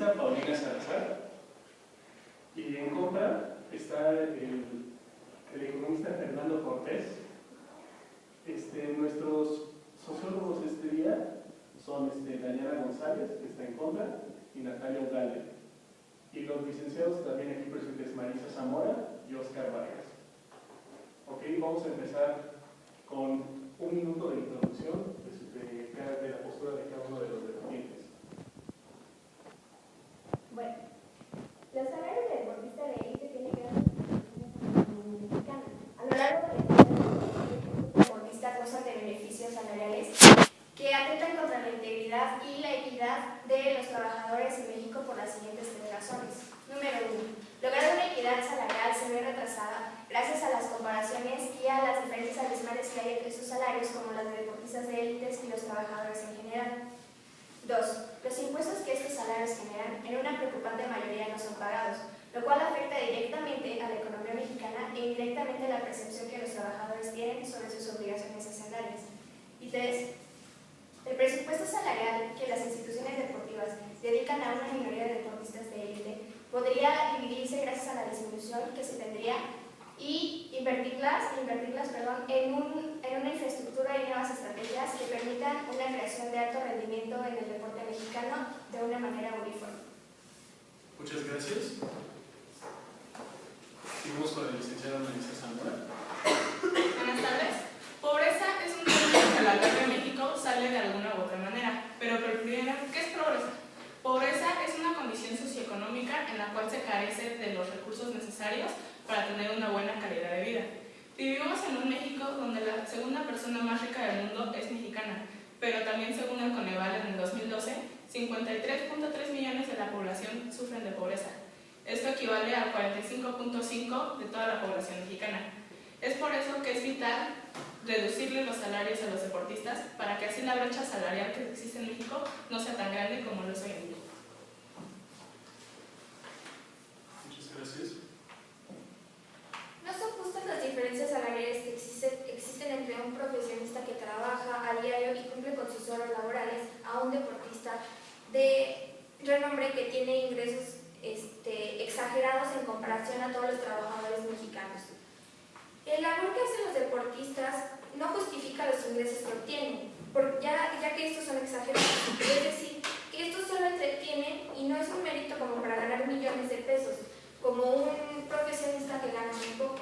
economista Paulina Salazar, y en contra está el economista Fernando Cortés. Nuestros sociólogos este día son Daniela González, que está en contra, y Natalia Ugalde. Y los licenciados también aquí presentes, Marisa Zamora y Oscar Vargas. Ok, vamos a empezar con un minuto de introducción de la postura de cada uno de los deportistas. Bueno, los salarios de deportista de élite tienen grandes implicaciones en la economía mexicana. A lo largo de la historia, los deportistas gozan de beneficios salariales que atentan contra la integridad y la equidad de los trabajadores en México por las siguientes tres razones. Número 1. Lograr una equidad salarial se ve retrasada gracias a las comparaciones y a las diferencias abismales que hay entre sus salarios, como las de deportistas de élites y los trabajadores en general. 2. Los impuestos que estos salarios generan en una preocupante mayoría no son pagados, lo cual afecta directamente a la economía mexicana e indirectamente a la percepción que los trabajadores tienen sobre sus obligaciones hacendarias. Y 3. El presupuesto salarial que las instituciones deportivas dedican a una minoría de deportistas de élite podría dividirse gracias a la disminución que se tendría y invertirlas en una infraestructura y nuevas estrategias que permitan una creación de alto rendimiento en el deporte mexicano de una manera uniforme. Muchas gracias. Seguimos con el licenciado Marisa Zamora. Buenas tardes. Pobreza es un término que a la carta de México sale de alguna u otra manera, pero primero, ¿qué es pobreza? Pobreza es una condición socioeconómica en la cual se carece de los recursos necesarios para tener una buena calidad de vida. Vivimos en un México donde la segunda persona más rica del mundo es mexicana, pero también según el Coneval en el 2012, 53.3 millones de la población sufren de pobreza. Esto equivale al 45.5% de toda la población mexicana. Es por eso que es vital reducirle los salarios a los deportistas para que así la brecha salarial que existe en México no sea tan grande como lo es hoy en día. Muchas gracias. No son justas las diferencias salariales que existen entre un profesionista que trabaja a diario y cumple con sus horas laborales a un deportista de renombre que tiene ingresos exagerados en comparación a todos los trabajadores mexicanos. El labor que hacen los deportistas no justifica los ingresos que obtienen, ya que estos son exagerados. Es decir, que estos solo entretienen y no es un mérito como para ganar millones de pesos, como un profesionista que gana muy poco.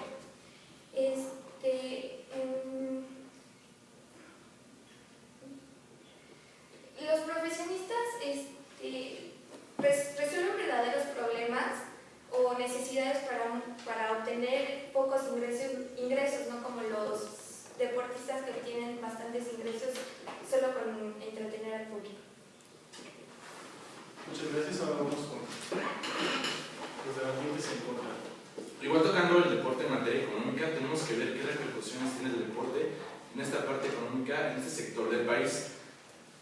Los profesionistas resuelven verdaderos problemas o necesidades para obtener pocos ingresos, no como los deportistas que tienen bastantes ingresos solo con entretener al público. Muchas gracias. Ahora vamos con los debatientes en contra. Igual tocando el deporte en materia económica, tenemos que ver qué repercusiones tiene el deporte en esta parte económica, en este sector del país.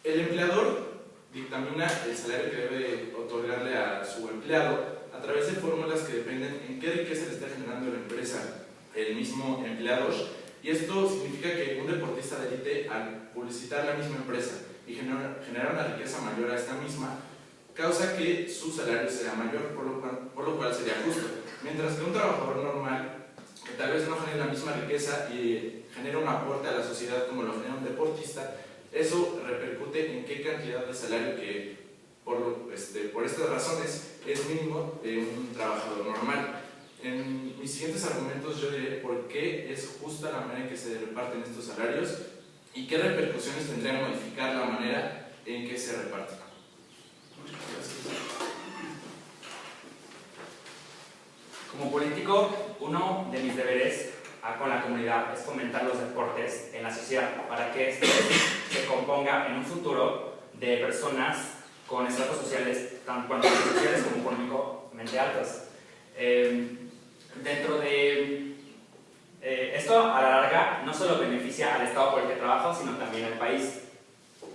El empleador dictamina el salario que debe otorgarle a su empleado a través de fórmulas que dependen en qué riqueza le está generando la empresa el mismo empleador, y esto significa que un deportista de élite, al publicitar la misma empresa y generar una riqueza mayor a esta misma, causa que su salario sea mayor, por lo cual sería justo, mientras que un trabajador normal, que tal vez no genere la misma riqueza y genera un aporte a la sociedad como lo genera un deportista, eso repercute en qué cantidad de salario que por estas razones es mínimo de un trabajador normal. En mis siguientes argumentos yo diré por qué es justa la manera en que se reparten estos salarios y qué repercusiones tendría modificar la manera en que se reparten. Muchas gracias. Como político, uno de mis deberes con la comunidad es fomentar los deportes en la sociedad para que este se componga en un futuro de personas con estratos sociales, tanto sociales como económicamente altos. Dentro de esto, a la larga, no solo beneficia al Estado por el que trabajo, sino también al país.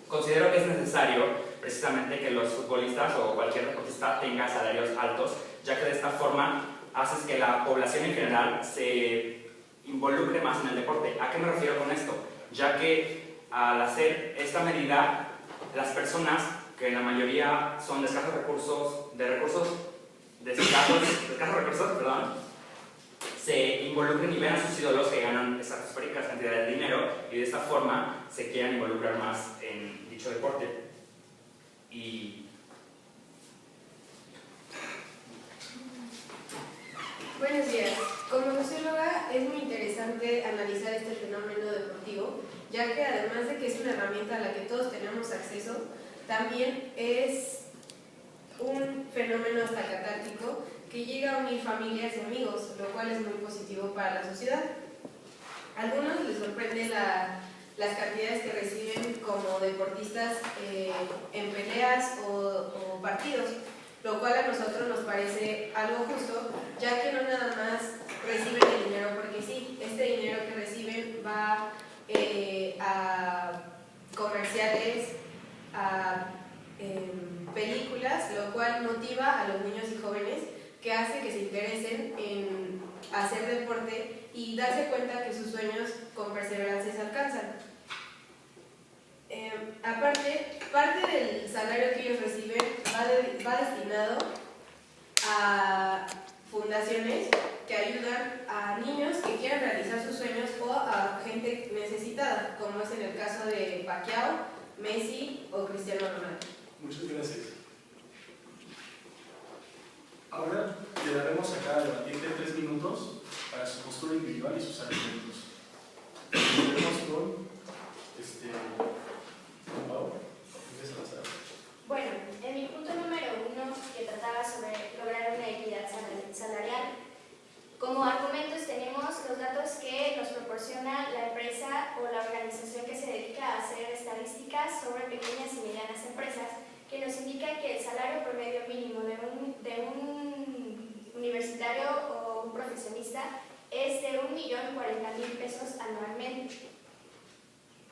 Considero que es necesario precisamente que los futbolistas o cualquier deportista tenga salarios altos, ya que de esta forma haces que la población en general se involucre más en el deporte. ¿A qué me refiero con esto? Ya que al hacer esta medida, las personas que en la mayoría son de escasos recursos, se involucren y vean a sus ídolos que ganan estratosféricas cantidades de dinero y de esta forma se quieran involucrar más en dicho deporte. Y buenos días. Como socióloga es muy interesante analizar este fenómeno deportivo, ya que además de que es una herramienta a la que todos tenemos acceso, también es un fenómeno hasta catártico que llega a unir familias y amigos, lo cual es muy positivo para la sociedad. A algunos les sorprende las cantidades que reciben como deportistas en peleas o partidos, lo cual a nosotros nos parece algo justo, ya que no nada más reciben el dinero porque sí, este dinero que reciben va a comerciales, a películas, lo cual motiva a los niños y jóvenes que hace que se interesen en hacer deporte y darse cuenta que sus sueños con perseverancia se alcanzan. Aparte, parte del salario que ellos reciben va destinado a fundaciones que ayudan a niños que quieran realizar sus sueños o a gente necesitada, como es en el caso de Pacquiao, Messi o Cristiano Ronaldo. Muchas gracias. Ahora le daremos a cada debatiente 3 minutos para su postura individual y sus argumentos. Empecemos con Pau. Empieza a pasar. Bueno, en mi punto número 1, que trataba sobre lograr una equidad salarial, como argumentos tenemos los datos que nos proporciona la empresa o la organización que se dedica a hacer estadísticas sobre pequeñas y medianas empresas, que nos indica que el salario promedio mínimo de un universitario o un profesionista es de 1.040.000 pesos anualmente.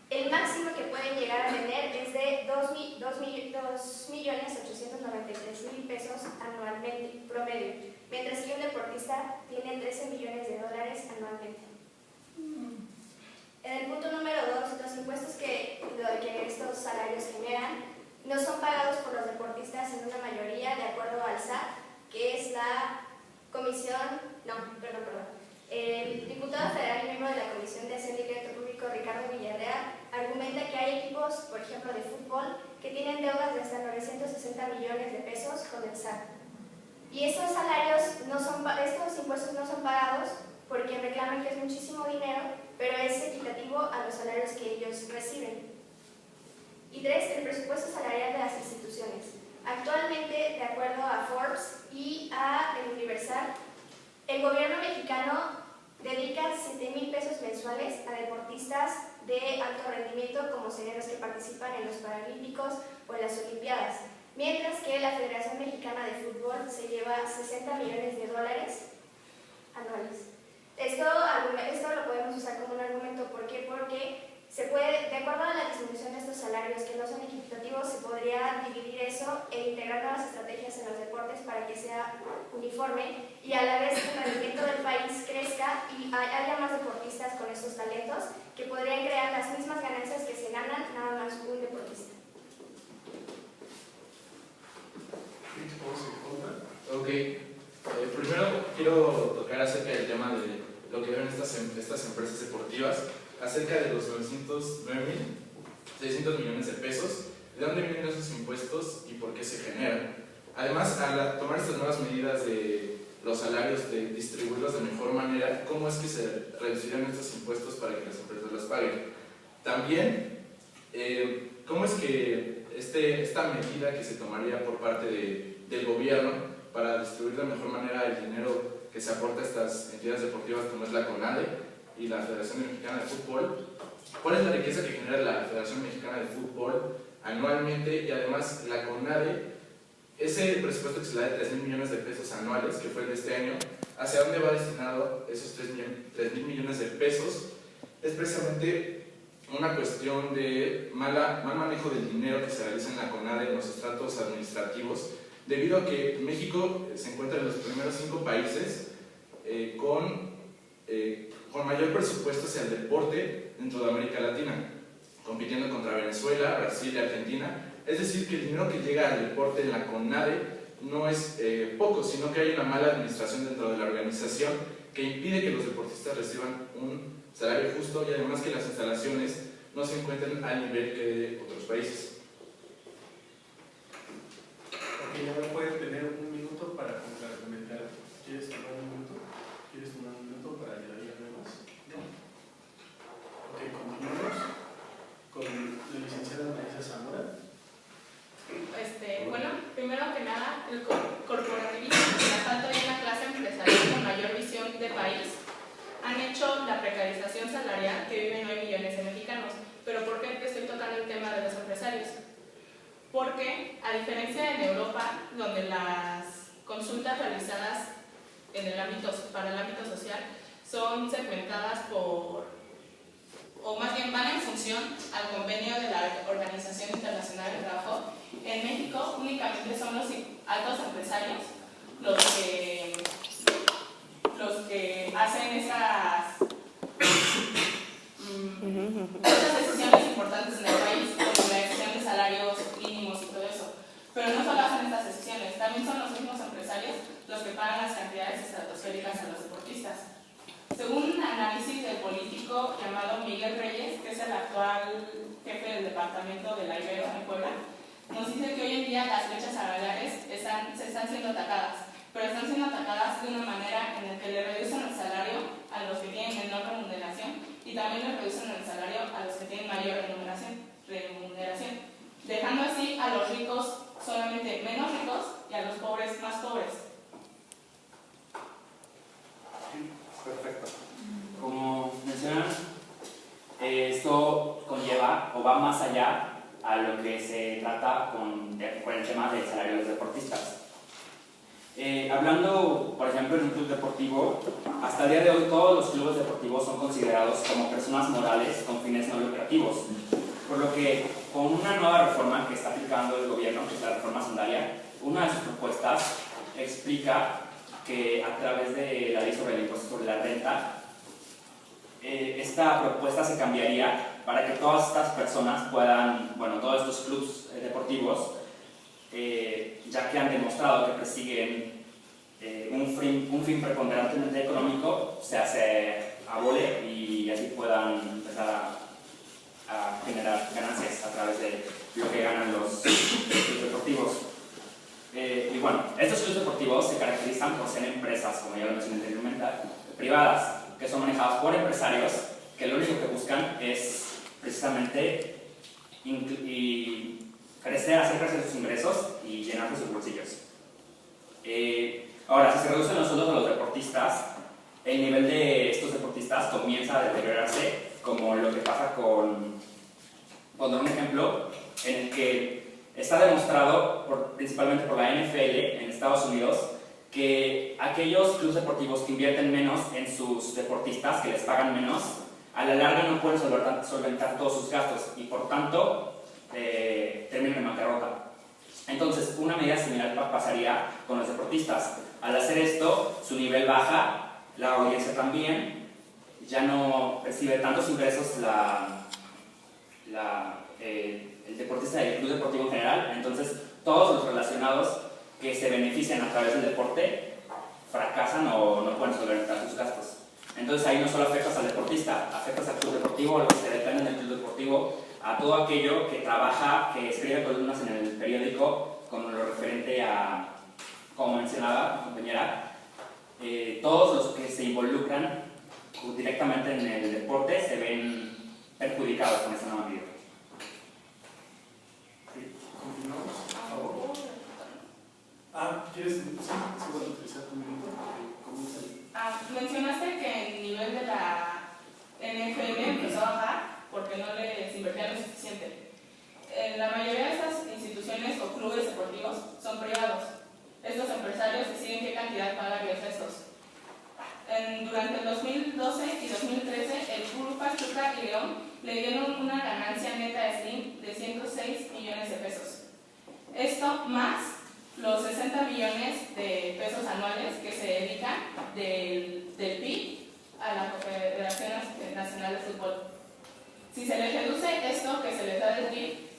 El máximo que pueden llegar a tener es de 2.893.000 pesos anualmente promedio, mientras que un deportista tiene 13 millones de dólares anualmente. En el punto número 2, los impuestos que estos salarios generan no son pagados por los deportistas en una mayoría de acuerdo al SAT, que es la El diputado federal y miembro de la Comisión de Hacienda y Crédito Público, Ricardo Villarreal, argumenta que hay equipos, por ejemplo de fútbol, que tienen deudas de hasta 960 millones de pesos con el SAT. Y estos impuestos no son pagados porque reclaman que es muchísimo dinero, pero es equitativo a los salarios que ellos reciben. Y 3, el presupuesto salarial de las instituciones. Actualmente, de acuerdo a Forbes y a El Universal, el gobierno mexicano dedica 7,000 pesos mensuales a deportistas de alto rendimiento, como serían los que participan en los Paralímpicos o en las Olimpiadas, mientras que la Federación Mexicana de Fútbol se lleva 60 millones de dólares anuales. Esto lo podemos usar como un argumento. ¿Por qué? Porque de acuerdo a la disminución de estos salarios que no son equitativos, se podría dividir eso e integrar nuevas estrategias en los deportes para que sea uniforme y a la vez el rendimiento del país crezca y haya más deportistas con estos talentos que podrían crear las mismas ganancias que se ganan nada más un deportista. Ok, primero quiero tocar acerca del tema de lo que ven estas empresas deportivas, acerca de los 909.600 millones de pesos, de dónde vienen esos impuestos y por qué se generan. Además, al tomar estas nuevas medidas de los salarios, de distribuirlos de mejor manera, ¿cómo es que se reducirán estos impuestos para que las empresas las paguen? También, ¿cómo es que esta medida que se tomaría por parte del gobierno para distribuir de mejor manera el dinero que se aporta a estas entidades deportivas como es la CONADE y la Federación Mexicana de Fútbol? ¿Cuál es la riqueza que genera la Federación Mexicana de Fútbol anualmente? Y además la CONADE, ese presupuesto que se le da de 3,000 millones de pesos anuales, que fue el de este año, ¿hacia dónde va destinado esos 3,000 millones de pesos? Es precisamente una cuestión de mal manejo del dinero que se realiza en la CONADE, en los estratos administrativos, debido a que México se encuentra en los primeros 5 países con mayor presupuesto hacia el deporte dentro de América Latina, compitiendo contra Venezuela, Brasil y Argentina, Es decir, que el dinero que llega al deporte en la CONADE no es poco, sino que hay una mala administración dentro de la organización que impide que los deportistas reciban un salario justo y además que las instalaciones no se encuentren al nivel que de otros países. Ok, ahora puedes tener un minuto para complementar. ¿Quieres tomar un minuto? ¿Quieres tomar un minuto para ayudar a más? ¿No? Ok, continuamos con la licenciada Marisa Zamora. Bueno, primero que nada, el corporativismo y la falta de una clase empresarial con mayor visión de país han hecho la precarización salarial que viven hoy millones de mexicanos. ¿Pero por qué estoy tocando el tema de los empresarios? Porque, a diferencia en Europa, donde las consultas realizadas para el ámbito social son segmentadas o más bien van en función al convenio de la Organización Internacional del Trabajo, en México únicamente son los altos empresarios los que hacen esas decisiones importantes en el país, como la decisión de salarios mínimos y todo eso. Pero no solo hacen estas decisiones, también son los mismos empresarios los que pagan las cantidades estratosféricas a los deportistas. Según un análisis del político llamado Miguel Reyes, que es el actual jefe del departamento de la Ibero en Puebla, nos dice que hoy en día las brechas salariales se están siendo atacadas, pero están siendo atacadas de una manera en la que le reducen el salario a los que tienen menor remuneración y también le reducen el salario a los que tienen mayor remuneración, dejando así a los ricos solamente menos ricos y a los pobres más pobres. Perfecto. Como mencionan, esto conlleva o va más allá a lo que se trata con el tema del salario de los deportistas. Hablando, por ejemplo, en un club deportivo, hasta el día de hoy todos los clubes deportivos son considerados como personas morales con fines no lucrativos, por lo que con una nueva reforma que está aplicando el gobierno, que es la reforma sanitaria, una de sus propuestas explica que a través de la ley sobre el impuesto sobre la renta, esta propuesta se cambiaría para que todas estas personas puedan, todos estos clubes deportivos, ya que han demostrado que persiguen un fin preponderantemente económico, se abole y así puedan empezar a generar ganancias a través de lo que ganan los clubes deportivos. Estos clubes deportivos se caracterizan por ser empresas, como ya lo mencioné anteriormente, privadas, que son manejadas por empresarios que lo único que buscan es precisamente hacer crecer sus ingresos y llenar sus bolsillos. Ahora, si se reducen los sueldos de los deportistas, el nivel de estos deportistas comienza a deteriorarse, como lo que pasa con un ejemplo en el que está demostrado, principalmente por la NFL en Estados Unidos, que aquellos clubes deportivos que invierten menos en sus deportistas, que les pagan menos, a la larga no pueden solventar todos sus gastos y por tanto terminan en bancarrota. Entonces, una medida similar pasaría con los deportistas. Al hacer esto, su nivel baja, la audiencia también, ya no recibe tantos ingresos el deportista del club deportivo en general, entonces todos los relacionados que se benefician a través del deporte fracasan o no pueden solventar sus gastos. Entonces ahí no solo afectas al deportista, afectas al club deportivo, a los que dependen del club deportivo, a todo aquello que trabaja, que escribe columnas en el periódico, como lo referente a, como mencionaba mi compañera, todos los que se involucran directamente en el deporte se ven perjudicados con esta nueva medida. Continuamos, por favor. ¿Quieres utilizar tu minuto? Mencionaste que el nivel de la NFL empezó a bajar porque no les invertían lo suficiente. La mayoría de estas instituciones o clubes deportivos son privados. Estos empresarios deciden qué cantidad pagarles a estos. Durante el 2012 y 2013, el Club Pachuca y León le dieron una ganancia neta de Slim de 106 millones de pesos. Esto más los 60 millones de pesos anuales que se dedican del PIB a la Confederación Nacional de Fútbol. Si se les reduce esto que se les da del PIB,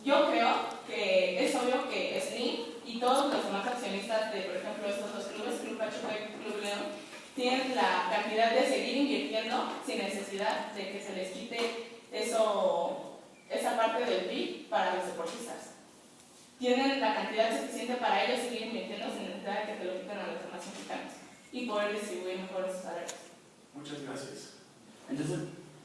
yo creo que es obvio que Slim y todos los demás accionistas de, por ejemplo, estos dos clubes, Club Pachuca y Club León, tienen la cantidad de seguir invirtiendo sin necesidad de que se les quite esa parte del PIB para los deportistas. Tienen la cantidad suficiente para ellos seguir invirtiendo sin necesidad de que te lo quiten a los demás mexicanos y poder distribuir mejores salarios. Muchas gracias. Entonces,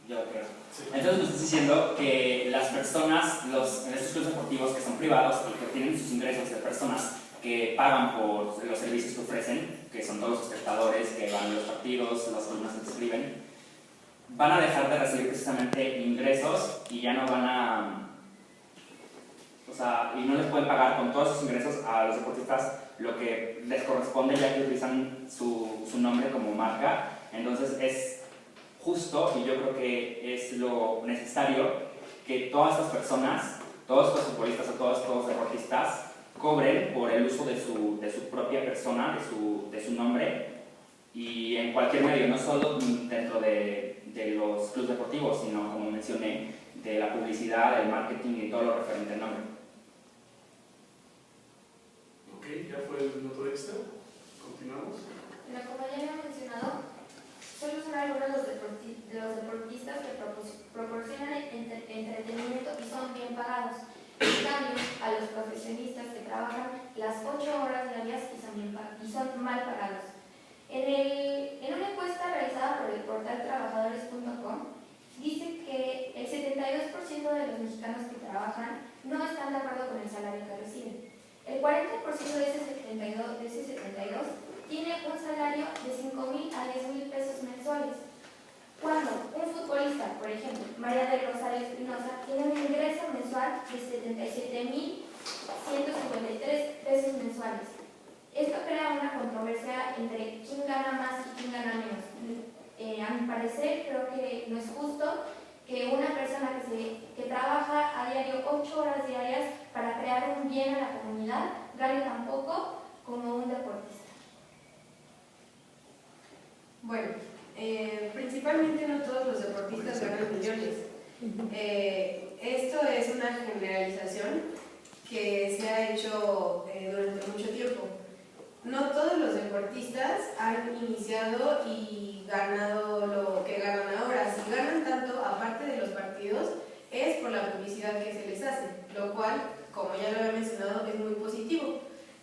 yo creo. Sí. Entonces me estás diciendo que las personas, en estos clubes deportivos que son privados y que tienen sus ingresos de personas que pagan por los servicios que ofrecen, que son todos los espectadores que van a los partidos, las columnas que se escriben, van a dejar de recibir precisamente ingresos y ya no van a... O sea, y no les pueden pagar con todos sus ingresos a los deportistas lo que les corresponde, ya que utilizan su nombre como marca. Entonces es justo, y yo creo que es lo necesario, que todas estas personas, todos estos futbolistas o todos estos deportistas cobren por el uso de su propia persona, de su nombre, y en cualquier medio, no solo dentro de los clubes deportivos, sino, como mencioné, de la publicidad, del marketing y todo lo referente al nombre. Ok, ya fue el minuto extra. Continuamos. Bueno, como ya había mencionado, solo son algunos de los deportistas que proporcionan entretenimiento y son bien pagados. En cambio, a los profesionistas que trabajan las 8 horas diarias y son mal pagados. En una encuesta realizada por el portal trabajadores.com, dice que el 72% de los mexicanos que trabajan no están de acuerdo con el salario que reciben. El 40% de ese 72 tiene un salario de 5,000 a 10,000 pesos mensuales. Cuando un futbolista, por ejemplo, María del Rosario Espinosa, tiene un ingreso mensual de 77,153 pesos mensuales. Esto crea una controversia entre quién gana más y quién gana menos. A mi parecer, creo que no es justo que una persona que trabaja a diario 8 horas diarias para crear un bien a la comunidad gane tan poco como un deportista. Bueno, principalmente no todos los deportistas ganan millones. Esto es una generalización que se ha hecho durante mucho tiempo. No todos los deportistas han iniciado y ganado lo que ganan ahora. Si ganan tanto, aparte de los partidos, es por la publicidad que se les hace, lo cual, como ya lo había mencionado, es muy positivo,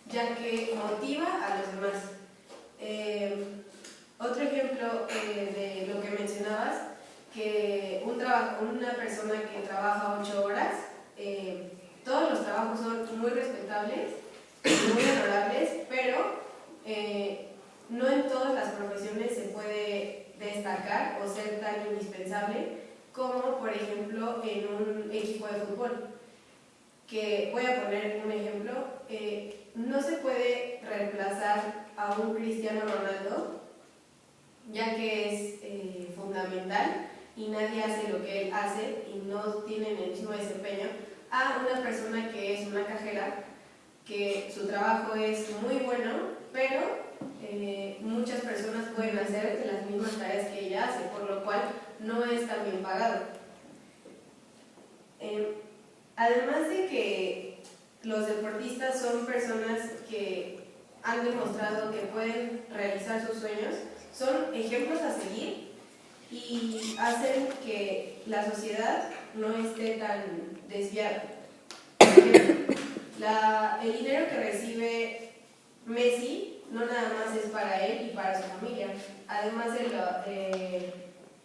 ya que motiva a los demás. Otro ejemplo de lo que mencionabas, que una persona que trabaja 8 horas, todos los trabajos son muy respetables, muy honorables, pero no en todas las profesiones se puede destacar o ser tan indispensable como, por ejemplo, en un equipo de fútbol. Que voy a poner un ejemplo, no se puede reemplazar a un Cristiano Ronaldo, ya que es fundamental y nadie hace lo que él hace y no tienen el mismo desempeño, a una persona que es una cajera, que su trabajo es muy bueno, pero muchas personas pueden hacer las mismas tareas que ella hace, por lo cual no es tan bien pagado. Además de que los deportistas son personas que han demostrado que pueden realizar sus sueños, son ejemplos a seguir y hacen que la sociedad no esté tan desviada. El dinero que recibe Messi no nada más es para él y para su familia, además del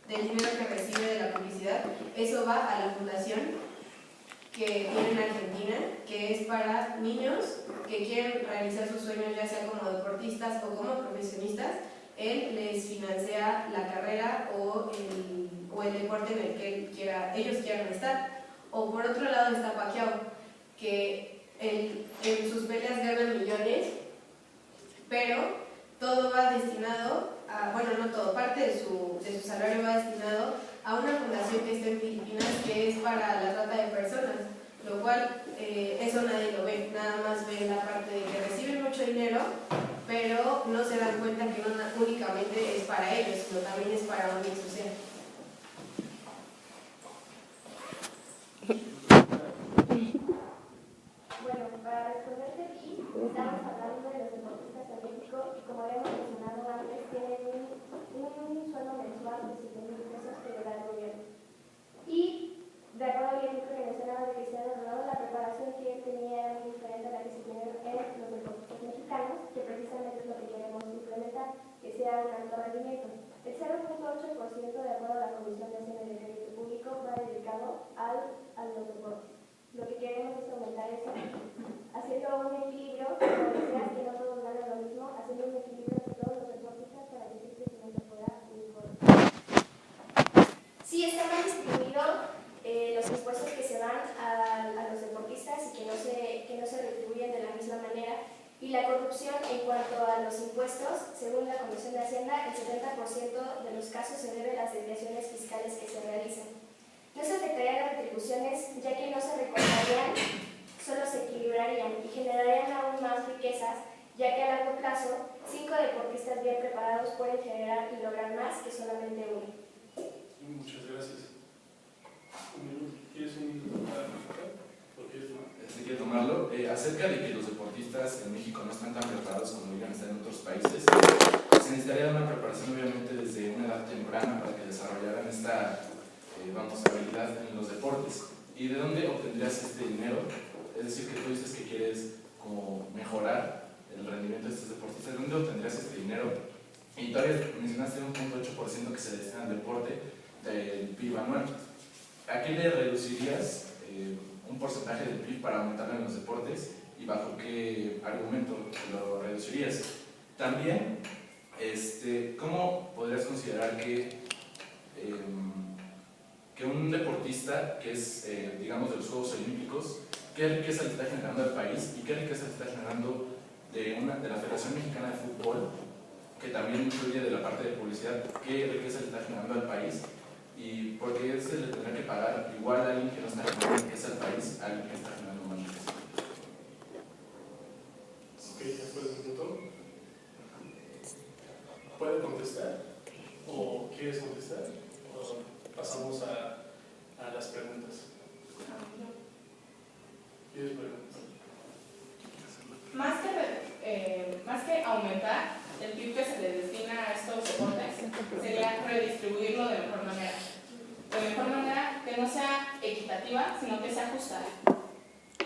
dinero que recibe de la publicidad, eso va a la fundación que tiene en Argentina, que es para niños que quieren realizar sus sueños, ya sea como deportistas o como profesionistas. Él les financia la carrera o el deporte en el que ellos quieran estar. O por otro lado está Pacquiao, que en sus peleas ganan millones, pero todo va destinado a, bueno, no todo, parte de su salario va destinado a una fundación que está en Filipinas, que es para la trata de personas, lo cual eso nadie lo ve, nada más ven la parte de que reciben mucho dinero, pero no se dan cuenta que no únicamente es para ellos, sino también es para un bien social. deportistas mexicanos, que precisamente es lo que queremos implementar, que sea un alto rendimiento. El 0.8%, de acuerdo a la Comisión Nacional de Crédito Público, va dedicado a los deportes. Lo que queremos es aumentar eso, haciendo un equilibrio, como decías, que no todos ganan lo mismo, haciendo un equilibrio de todos los deportistas para que este crecimiento fuera uniforme. Sí, está mal distribuido los impuestos que se van a los deportistas y que no se retribuyen de la misma manera. Y la corrupción en cuanto a los impuestos, según la Comisión de Hacienda, el 70% de los casos se debe a las desviaciones fiscales que se realizan. No se afectarían las retribuciones, ya que no se recortarían, solo se equilibrarían y generarían aún más riquezas, ya que a largo plazo, 5 deportistas bien preparados pueden generar y lograr más que solamente uno. Muchas gracias. ¿Quieres un minuto para explicar? ¿Por qué Si quiero tomarlo, acerca de que los deportistas en México no están tan preparados como deberían estar en otros países, se necesitaría una preparación obviamente desde una edad temprana para que desarrollaran esta habilidad en los deportes. ¿Y de dónde obtendrías este dinero? Es decir, que tú dices que quieres como mejorar el rendimiento de estos deportistas, ¿de dónde obtendrías este dinero? Y todavía mencionaste un 1.8% que se destina al deporte del PIB anual. ¿A qué le reducirías un porcentaje del PIB para aumentarlo en los deportes y bajo qué argumento lo reducirías? También, ¿cómo podrías considerar que un deportista que es, digamos, de los Juegos Olímpicos, qué riqueza le está generando al país y qué riqueza le está generando de la Federación Mexicana de Fútbol, que también incluye de la parte de publicidad, qué riqueza le está generando al país? Y porque se le tendrá que pagar igual a alguien que no está generando riqueza al país, a alguien que está generando más riqueza. Ok, ya fue el minuto. ¿Puede contestar? ¿O quieres contestar? ¿O pasamos a las preguntas? ¿Quieres preguntar? Más que aumentar el PIB que se le destina a estos deportes, sería redistribuirlo de mejor manera. De mejor manera que no sea equitativa, sino que sea justa.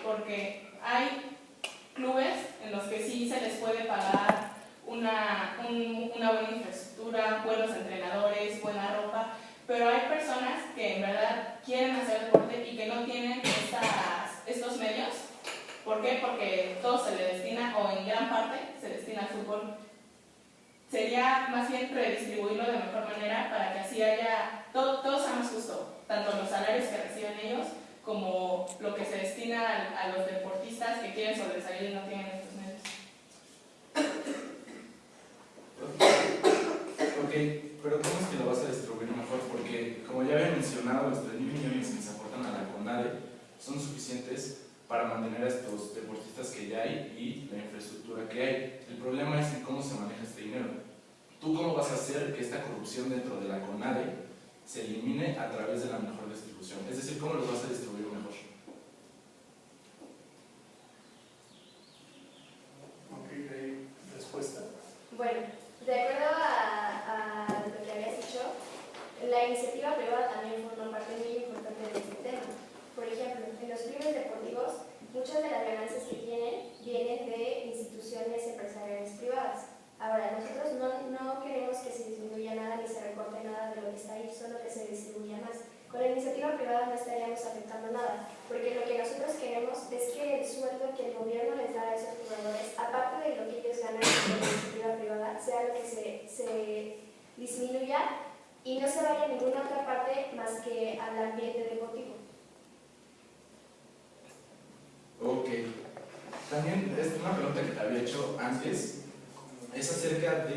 Porque hay clubes en los que sí se les puede pagar una buena infraestructura, buenos entrenadores, buena ropa, pero hay personas que en verdad quieren hacer deporte y que no tienen estos medios. ¿Por qué? Porque todo se le destina, o en gran parte se destina al fútbol. Sería más bien redistribuirlo de mejor manera para que así haya, todo sea más justo, tanto los salarios que reciben ellos como lo que se destina a los deportistas que quieren sobresalir y no tienen estos medios. Ok, pero ¿cómo es que lo vas a distribuir mejor? Porque, como ya había mencionado, los 3.000 millones que se aportan a la CONADE son suficientes para mantener a estos deportistas que ya hay y la infraestructura que hay. El problema es en cómo se maneja este dinero. ¿Tú cómo vas a hacer que esta corrupción dentro de la CONADE se elimine a través de la mejor distribución? Es decir, ¿cómo los vas a distribuir mejor? Ok, respuesta. Bueno, de acuerdo a lo que habías dicho, la iniciativa privada también forma parte muy importante de este tema. Por ejemplo, en los clubes deportivos, muchas de las ganancias que tienen vienen de instituciones empresariales privadas. Ahora, nosotros no queremos que se disminuya nada ni se recorte nada de lo que está ahí, solo que se distribuya más. Con la iniciativa privada no estaríamos afectando nada, porque lo que nosotros queremos es que el sueldo que el gobierno les da a esos jugadores, aparte de lo que ellos ganan con la iniciativa privada, sea lo que se disminuya y no se vaya a ninguna otra parte más que al ambiente deportivo. Ok. También es una pregunta que te había hecho antes, es acerca de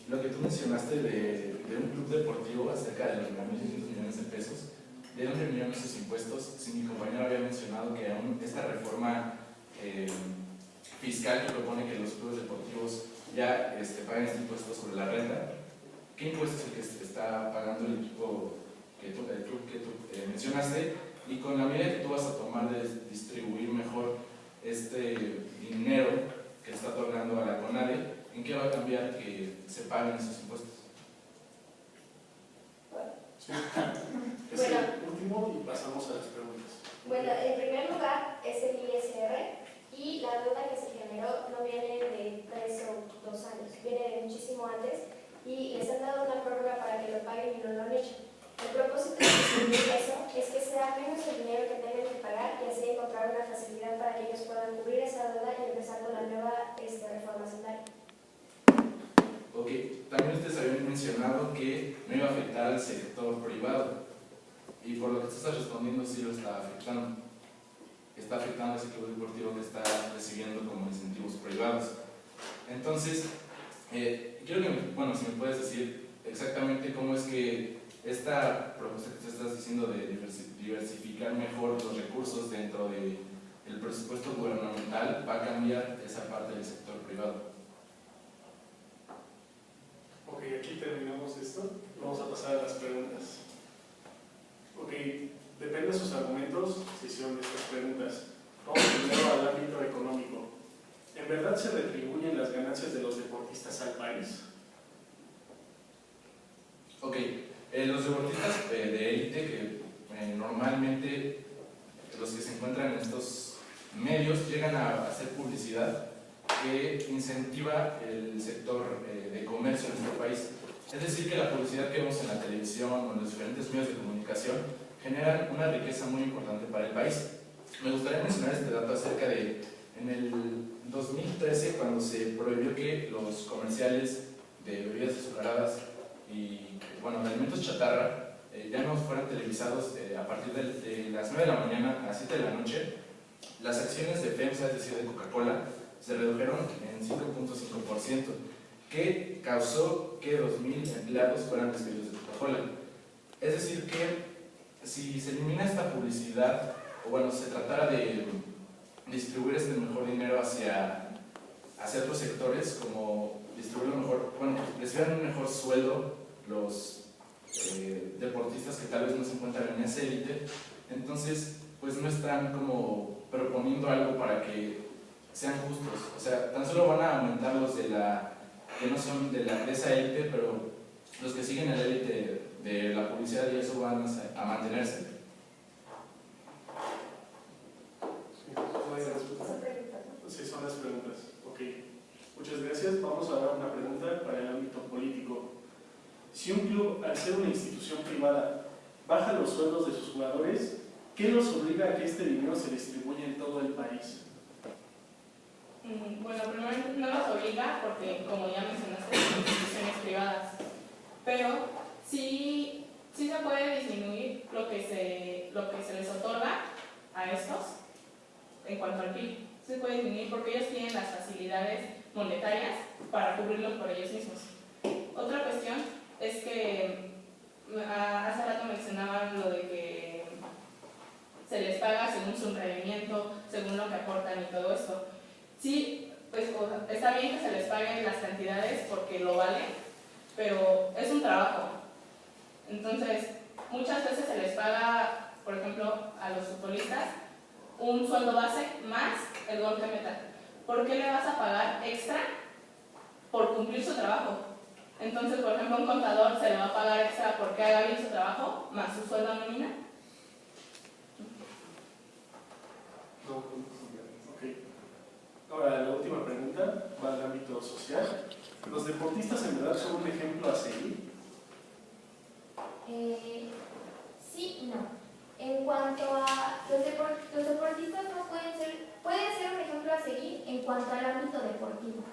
lo que tú mencionaste de un club deportivo, acerca de los 1.600 millones de pesos. ¿De dónde vinieron esos impuestos? Si mi compañero había mencionado que aún esta reforma fiscal que propone que los clubes deportivos ya paguen este impuesto sobre la renta, ¿qué impuesto es el que se está pagando el equipo el club que tú mencionaste? Y con la medida que tú vas a tomar de distribuir mejor este dinero que está otorgando a la CONADE, ¿en qué va a cambiar que se paguen esos impuestos? Sí. Es el último y pasamos a las preguntas. Bueno, en primer lugar es el ISR y la deuda que se generó y les han dado una prórroga para que lo paguen y no lo han hecho. El propósito de disminuir eso es que sea menos el dinero que tengan que pagar y así encontrar una facilidad para que ellos puedan cubrir esa deuda y empezar con la nueva reforma hacendaria. Ok, también ustedes habían mencionado que no iba a afectar al sector privado y por lo que tú estás respondiendo sí lo está afectando. Está afectando a ese club deportivo que está recibiendo como incentivos privados. Entonces, quiero que, si me puedes decir exactamente cómo es que esta propuesta que tú estás diciendo de diversificar mejor los recursos dentro del presupuesto gubernamental va a cambiar esa parte del sector privado. Ok, aquí terminamos esto. Vamos a pasar a las preguntas. Ok, depende de sus argumentos, se hicieron estas preguntas. Vamos primero al ámbito económico. ¿En verdad se retribuyen las ganancias de los deportistas al país? Ok, los deportistas de élite que normalmente los que se encuentran en estos medios llegan a hacer publicidad que incentiva el sector de comercio en nuestro país. Es decir, que la publicidad que vemos en la televisión o en los diferentes medios de comunicación generan una riqueza muy importante para el país. Me gustaría mencionar este dato acerca de, en el 2013, cuando se prohibió que los comerciales de bebidas azucaradas y de alimentos chatarra ya no fueran televisados a partir de las 9 de la mañana a las 7 de la noche, las acciones de FEMSA, es decir, de Coca-Cola, se redujeron en 5.5%, que causó que 2.000 empleados fueran despedidos de Coca-Cola. Es decir, que si se elimina esta publicidad, o se tratara de distribuir este mejor dinero hacia otros sectores, como distribuirlo mejor, recibieran un mejor sueldo los deportistas que tal vez no se encuentran en esa élite, entonces pues no están como proponiendo algo para que sean justos, o sea, tan solo van a aumentar los que no son de esa élite, pero los que siguen en la élite de la publicidad y eso van a mantenerse. Sí, son las preguntas. Ok, muchas gracias. Vamos a dar una pregunta para el ámbito político. Si un club, al ser una institución privada, baja los sueldos de sus jugadores, ¿qué los obliga a que este dinero se distribuya en todo el país? Bueno, primero no los obliga porque, como ya mencionaste, son instituciones privadas, pero sí se puede disminuir lo que se les otorga a estos en cuanto al PIB. Se puede disminuir porque ellos tienen las facilidades monetarias para cubrirlos por ellos mismos. Otra cuestión es que hace rato mencionaban lo de que se les paga según su rendimiento, según lo que aportan y todo esto. Sí, pues está bien que se les paguen las cantidades porque lo valen, pero es un trabajo. Entonces, muchas veces se les paga, por ejemplo, a los futbolistas un sueldo base más el gol que metan. ¿Por qué le vas a pagar extra por cumplir su trabajo? Entonces, por ejemplo, a un contador se le va a pagar extra porque haga bien su trabajo más su sueldo nómina. No, ok. Ahora, la última pregunta va al ámbito social. ¿Los deportistas en verdad son un ejemplo a seguir? Sí y no. En cuanto a los deportistas no pueden ser un ejemplo a seguir en cuanto al ámbito deportivo,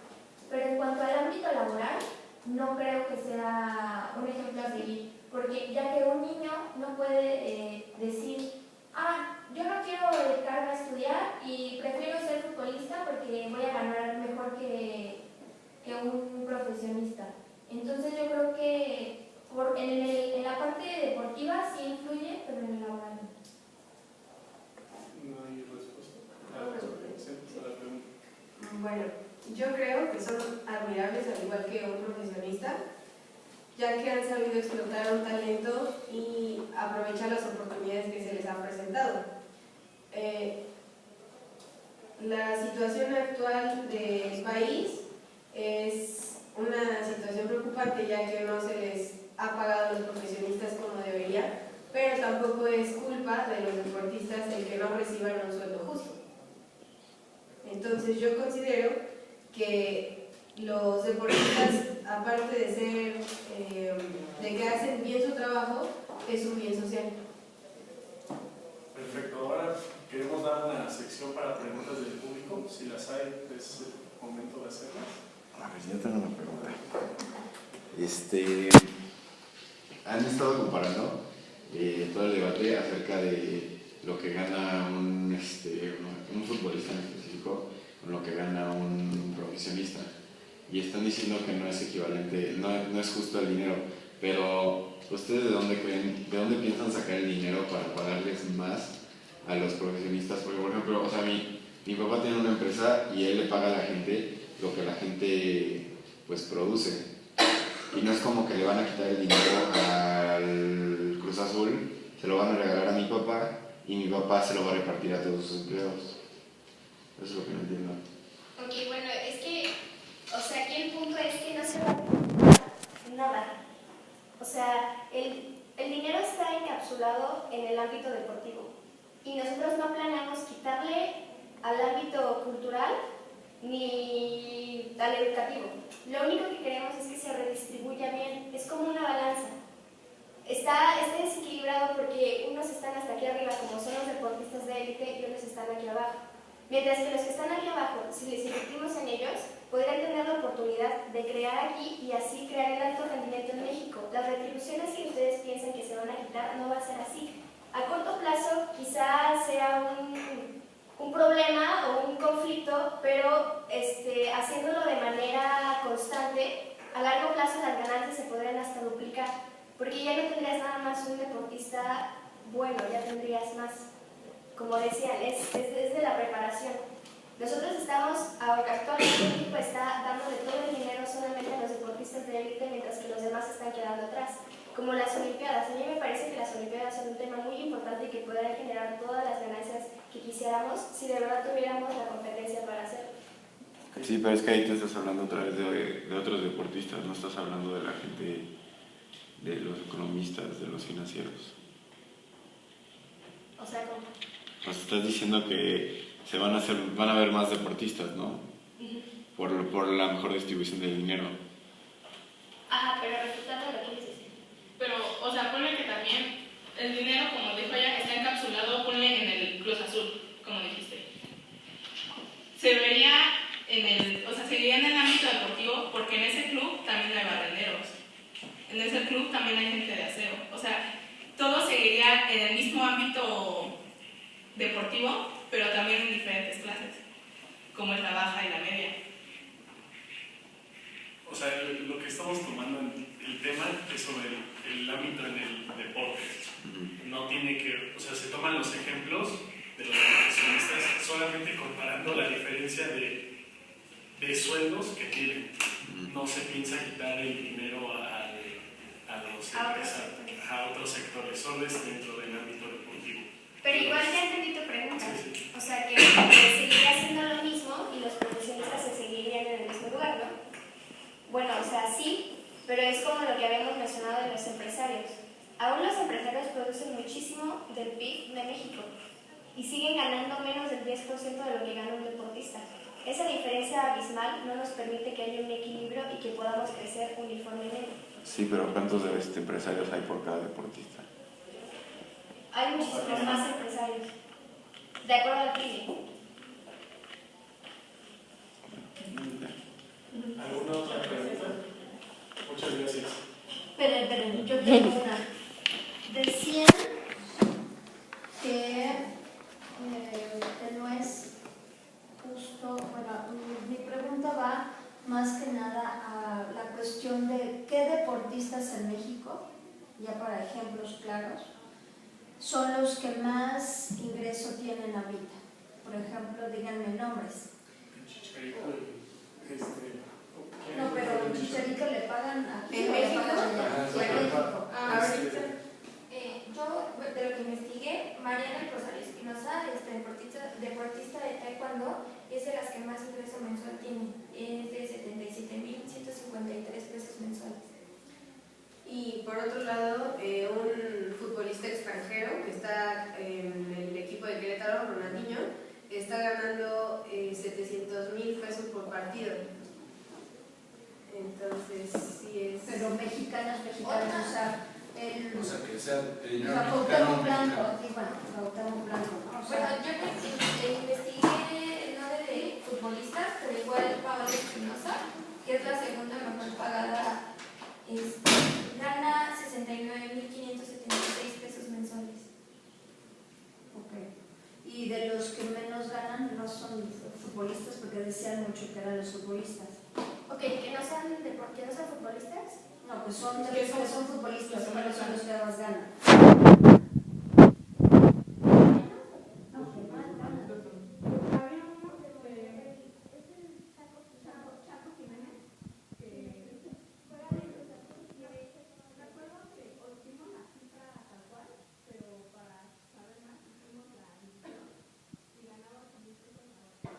pero en cuanto al ámbito laboral no creo que sea un ejemplo a seguir, porque ya que un niño no puede decir, yo no quiero dedicarme a estudiar y prefiero ser futbolista porque voy a ganar mejor que un profesionista. Entonces yo creo que en la parte deportiva sí influye, pero en el laboral no. No hay respuesta. A la pregunta. Bueno, yo creo que son admirables al igual que un profesionista, ya que han sabido explotar un talento y aprovechar las oportunidades que se les han presentado. La situación actual del país es una situación preocupante, ya que no se les ha pagado a los profesionistas como debería, pero tampoco es culpa de los deportistas el que no reciban un sueldo justo. Entonces yo considero que los deportistas, aparte de ser, de que hacen bien su trabajo, es un bien social. Perfecto, ahora queremos dar una sección para preguntas del público. Si las hay, es el momento de hacerlas. A ver, yo tengo una pregunta. Han estado comparando todo el debate acerca de lo que gana un futbolista en específico con lo que gana un profesionista. Y están diciendo que no es equivalente, no es justo el dinero. Pero, ¿ustedes de dónde piensan sacar el dinero para pagarles más a los profesionistas? Porque, por ejemplo, o sea, mi papá tiene una empresa y él le paga a la gente lo que la gente pues produce. Y no es como que le van a quitar el dinero al Cruz Azul, se lo van a regalar a mi papá y mi papá se lo va a repartir a todos sus empleados. Eso es lo que no entiendo. Ok, bueno, es que, o sea, aquí el punto es que no se va a recuperar nada. O sea, el dinero está encapsulado en el ámbito deportivo y nosotros no planeamos quitarle al ámbito cultural ni al educativo. Lo único que queremos es que se redistribuya bien, es como una balanza. Está desequilibrado porque unos están hasta aquí arriba, como son los deportistas de élite, y otros están aquí abajo. Mientras que los que están aquí abajo, si les invertimos en ellos, podrán tener la oportunidad de crear aquí y así crear el alto rendimiento en México. Las retribuciones que ustedes piensan que se van a quitar no va a ser así. A corto plazo quizás sea un problema o un conflicto, pero haciéndolo de manera constante, a largo plazo las ganancias se podrán hasta duplicar, porque ya no tendrías nada más un deportista bueno, ya tendrías más. Como decían, es de la preparación. Nosotros estamos, actualmente el equipo está dándole todo el dinero solamente a los deportistas de élite, mientras que los demás están quedando atrás. Como las Olimpiadas. A mí me parece que las Olimpiadas son un tema muy importante y que podrán generar todas las ganancias que quisiéramos si de verdad tuviéramos la competencia para hacerlo. Sí, pero es que ahí te estás hablando otra vez de otros deportistas, no estás hablando de la gente, de los economistas, de los financieros. O sea, ¿cómo? Pues estás diciendo que van a haber más deportistas, ¿no? Por la mejor distribución del dinero. Ajá, pero refutando lo que dices. Pero, o sea, ponle que también el dinero, como dijo ella, está encapsulado, ponle en el Cruz Azul, como dijiste. Se vería seguiría en el ámbito deportivo, porque en ese club también hay barrenderos. En ese club también hay gente de aseo. O sea, todo seguiría en el mismo ámbito deportivo, pero también en diferentes clases, como es la baja y la media. O sea, lo que estamos tomando en el tema es sobre el ámbito en el deporte. No tiene que, o sea, se toman los ejemplos de los profesionistas solamente comparando la diferencia de sueldos que tienen. No se piensa quitar el dinero a los empresarios, a otros sectores, solo es dentro del ámbito deportivo. Pero igual ya entendí tu pregunta. Sí. O sea, que seguiría haciendo lo mismo y los profesionistas se seguirían en el mismo lugar, ¿no? Bueno, o sea, sí, pero es como lo que habíamos mencionado de los empresarios. Aún los empresarios producen muchísimo del PIB de México y siguen ganando menos del 10% de lo que gana un deportista. Esa diferencia abismal no nos permite que haya un equilibrio y que podamos crecer uniformemente. Sí, pero ¿cuántos empresarios hay por cada deportista? Hay muchísimos más empresarios, de acuerdo al PIB. ¿Alguna otra pregunta? Muchas gracias. Pero, yo tengo una. Decían que no es justo, bueno, mi pregunta va más que nada a la cuestión de qué deportistas en México, ya para ejemplos claros, son los que más ingreso tienen ahorita. Por ejemplo, díganme nombres. No, pero en Chicharito le pagan aquí. ¿En México? En México. Ahorita. Yo, de lo que investigué, Mariana Rosario Espinosa, deportista de taekwondo, es de las que más ingreso mensual tiene. Es de 77,153 pesos mensuales. Y por otro lado, un futbolista extranjero que está en el equipo de Querétaro, Ronaldinho, está ganando 700,000 pesos por partido. mexicanas mexicanas, o sea, el... O sea, que sea de dinero O sea, mexicano. Cuauhtémoc Blanco, y bueno, Cuauhtémoc Blanco, ¿no? O Bueno, sea, yo investigué el nombre de futbolistas, pero igual Paola Espinosa, que es la segunda mejor pagada, gana 69.576 pesos mensuales. ok. Y de los que menos ganan no son futbolistas, porque decían mucho que eran los futbolistas. Ok, que no sean que no sean futbolistas. No, pues son de los que son futbolistas, ¿cuáles son los que más ganan? Había uno que es el Chaco Jiménez, que fuera de los datos que recuerdo que hicimos la cifra tal cual, pero para saber más hicimos la división y ganaba 8.000 pesos la hora.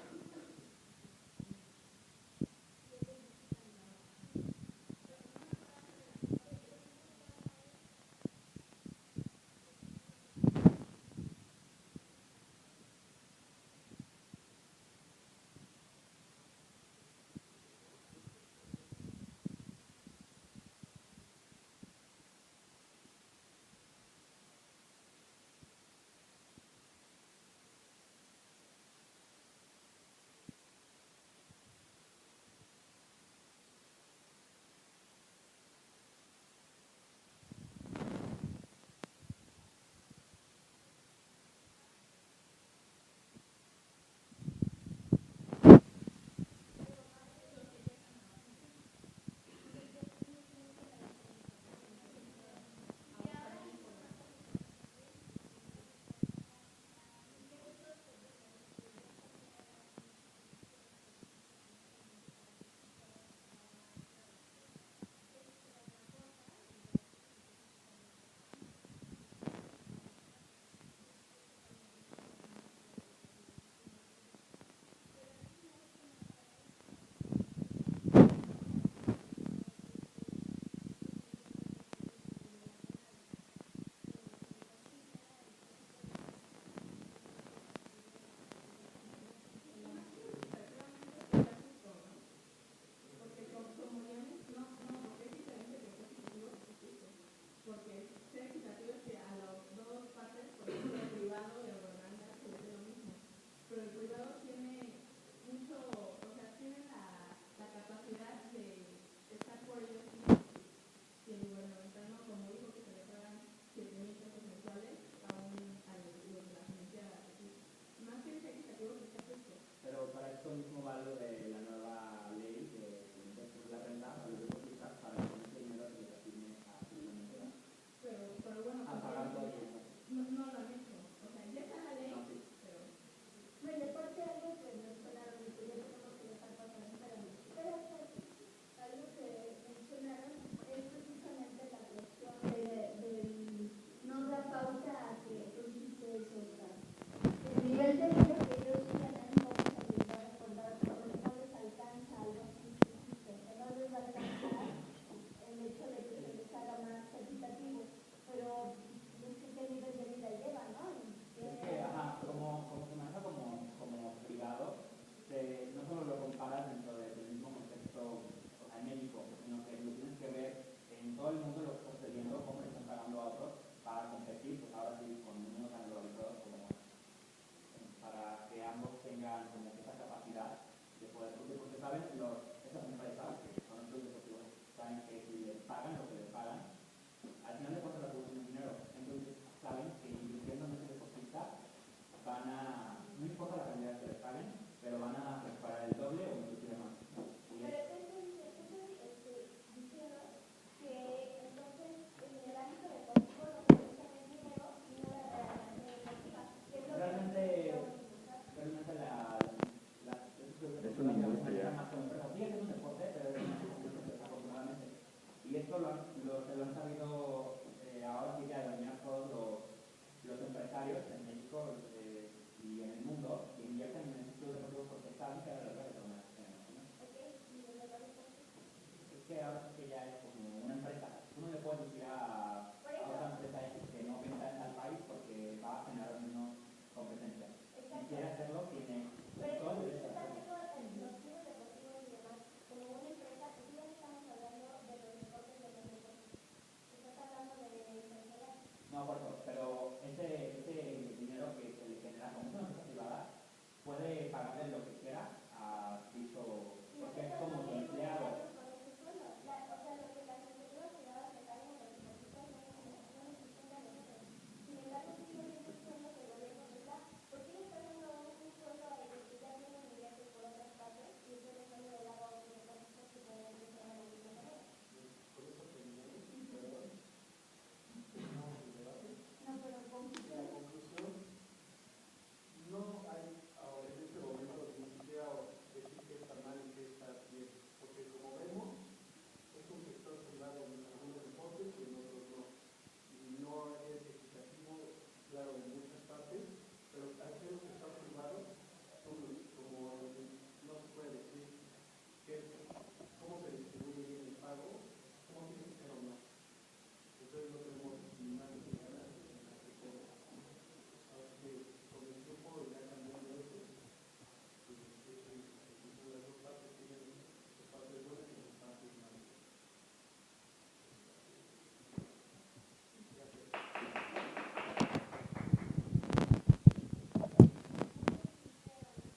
Pero para esto mismo va lo de la nueva ley de impuestos de la renta a los deportistas para que con ese dinero se les asigne a sus beneficios. Pero bueno, A pagar todo no lo han hecho. O sea, ya está la ley, pero... El deporte algo que mencionaron y que ya tenemos que dejar pasar, pero algo que mencionaron es precisamente la cuestión de no dar pauta a que existe eso, o sea, el nivel de vida que ellos tienen no les ayuda a recordar, porque no les alcanza algo así que existe, no les va a alcanzar el hecho de que se les haga más equitativo, pero es que qué nivel de vida llevan, ¿no? Es que, ajá, como se maneja como privado, no solo lo comparas dentro del mismo contexto, o sea, en México, sino que lo tienes que ver en todo el mundo lo que está sucediendo, cómo le están pagando a otros para competir, pues ahora sí, con números tan globalizados como para que ambos tengan como esa capacidad de poder, porque saben, esas empresas que son los deportivos, saben que si les pagan lo que les pagan, al final de cuentas la producen en dinero, entonces saben que invirtiendo en ese deportista van a, no importa la cantidad que les paguen, pero van a recuperar el doble o inclusive más. Pero entonces dijeron que entonces en el ámbito deportivo lo que buscan es dinero y no la realidad deportiva. Realmente es una manera más como empresa. Sigue siendo un deporte, pero es una desafortunadamente. Y esto se lo han sabido